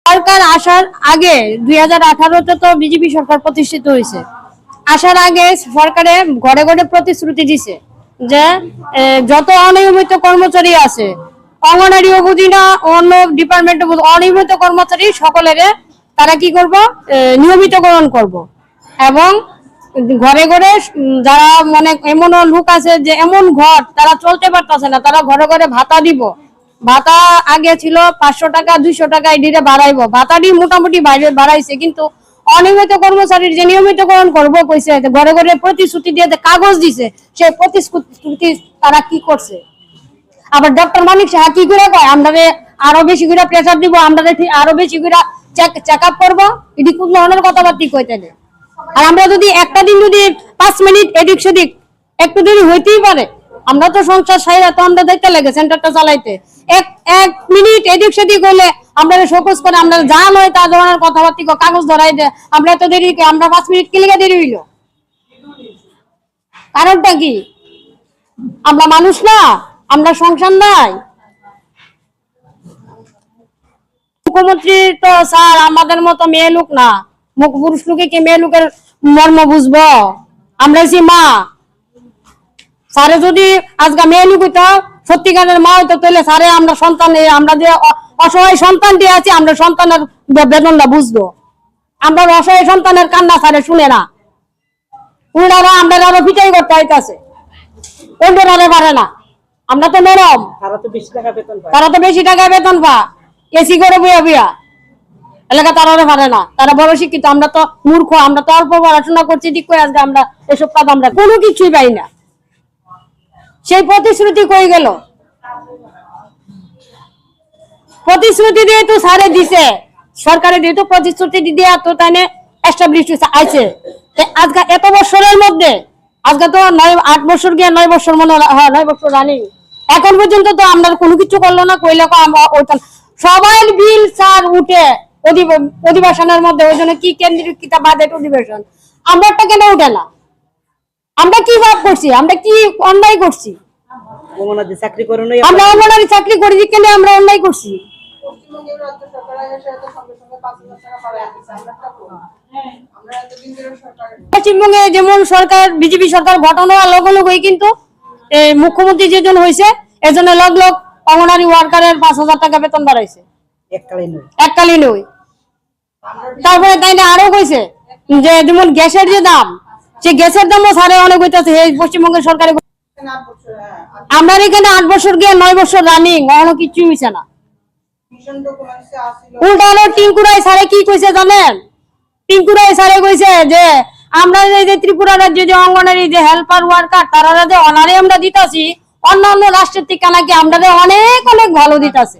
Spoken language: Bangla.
সরকার আসার আগে 2018-তে তো বিজেপি সরকার প্রতিষ্ঠিত হয়েছে। আসার আগে সরকারে ঘরে ঘরে প্রতিশ্রুতি দিছে যে যত অনিয়মিত কর্মচারী আছে, অঙ্গনারী উপজেলা অন্য ডিপার্টমেন্টে অনিয়মিত কর্মচারী সকলের তারা কি করব, নিয়মিতকরণ করব। এবং ঘরে ঘরে যারা মানে এমন লোক আছে যে এমন ঘর তারা চলতে পারতেছে না, তারা ঘরে ঘরে ভাতা দিব। ভাতা আগে ছিল 500 টাকা 200 টাকা, এদিকে বাড়াইবো। ভাতাটি মোটামুটি বাইরে বাড়াইছে, কিন্তু অনিয়মিত কর্মচারীর যে নিয়মিতকরণ করবো কইছে, ঘরে ঘরে প্রতিশ্রুতি দিয়ে কাগজ দিছে, সেই প্রতিশ্রুতি তারা কি করছে? আবার ডক্টর মানিক সাহা কি করে কয় আমরা আরো বেশি করে প্রেসার দিব, আমরা আরো বেশি করে চেক আপ করবো। এটি কোন ধরনের কথাবার্তা কইতে নেই। আর আমরা যদি একটা দিন যদি 5 মিনিট এদিক সেদিক একটু দেরি হইতেই পারে, আমরা তো সংসার সাইরা তো আমরা দেখতে লাগে সেন্টারটা চালাইতে, এক মিনিট এদিক সেদিক হলে আমরা শোকজ করে আমরা যা নয় তা ধরনের কথাবার্তা কাগজ ধরাই দেয়। আমরা এত দেরি, আমরা 5 মিনিট কি লেগে দেরি হইল? কারণটা কি? আমরা মানুষ না? আমরা সংসার নাই? মুখ্যমন্ত্রী তো স্যার আমাদের মতো মেয়ে লোক না, পুরুষ লোকে কি মেয়ে লোকের মর্ম বুঝবো? আমরা যে মা, স্যারে যদি আজকে মেয়ে লোক হইতো, সত্যিকারের মা হইতো, তাহলে স্যারে আমরা সন্তান, আমরা যে অসহায় সন্তানটি আছে, আমরা সন্তানের বেদনটা বুঝবো। আমরা অসহায় সন্তানের কান্না স্যারে শুনে না, উনারা আমরা আরো পিটাই করতে হইতেছে, অন্যরা পারে না। আমরা তো নরম, তারা তো বেশি টাকা বেতন পা, এসি করে বইয়া বইয়া এলাকা তারা পারে না, তারা বড় শিক্ষিত। আমরা তো মূর্খ, আমরা তো অল্প পড়াশোনা করছি, ঠিক করে আজকে আমরা এসব কাজ আমরা কোনো কিছুই পাই না। সেই প্রতিশ্রুতি কই গেল? প্রতিশ্রুতি দিয়ে তো সারে দিছে, সরকারে দিয়ে তো প্রতিশ্রুতি দিয়ে তো তাই এস্টাবলিশ আছে। আজকে এত বছরের মধ্যে আজকে তো 8 বছর গিয়ে 9 বছর মনে হয়, 9 বছর রানি, এখন পর্যন্ত তো আমরা কোনো কিছু করলো না। কইলে সবাই বিল স্যার উঠে অধিবেশনের মধ্যে, ওই জন্য কি কেন্দ্রীয় কিতাব বাজেট অধিবেশন, আমারটা কেন উঠে না? আমরা কি ভাব করছি? আমরা কি অন্যায় করছি? আমরা অঙ্গনারী চাকরি করি, কেন আমরা অন্যায় করছি? পশ্চিমবঙ্গে যেমন সরকার বিজেপি সরকার গঠন হওয়ার লগে লগেই কিন্তু মুখ্যমন্ত্রী যেজন হয়েছে, এজন্য লগ লগ অঙ্গনারী ওয়ার্কারের 5,000 টাকা বেতন বাড়াইছে, এককালীন হই। তারপরে তাই না আরো কইছে যে যেমন গ্যাসের যে দাম, সেই গ্যাসের দামও সারে অনেক হইতেছে পশ্চিমবঙ্গের সরকারে। আমরা এখানে 8 বছর গিয়ে 9 বছর রানিং, অন্য কিছু হইছে না। উল্টা হলো টিঙ্কুরাই সারে কি কইছে জানেন? টিঙ্কুরাই সারে কইছে যে আমরা এই যে ত্রিপুরা রাজ্যে যে অঙ্গনারী যে হেল্পার ওয়ার্কার তারা যে অনারে আমরা দিতাছি, অন্যান্য রাষ্ট্রের থেকে নাকি আমরা অনেক অনেক ভালো দিতাছে।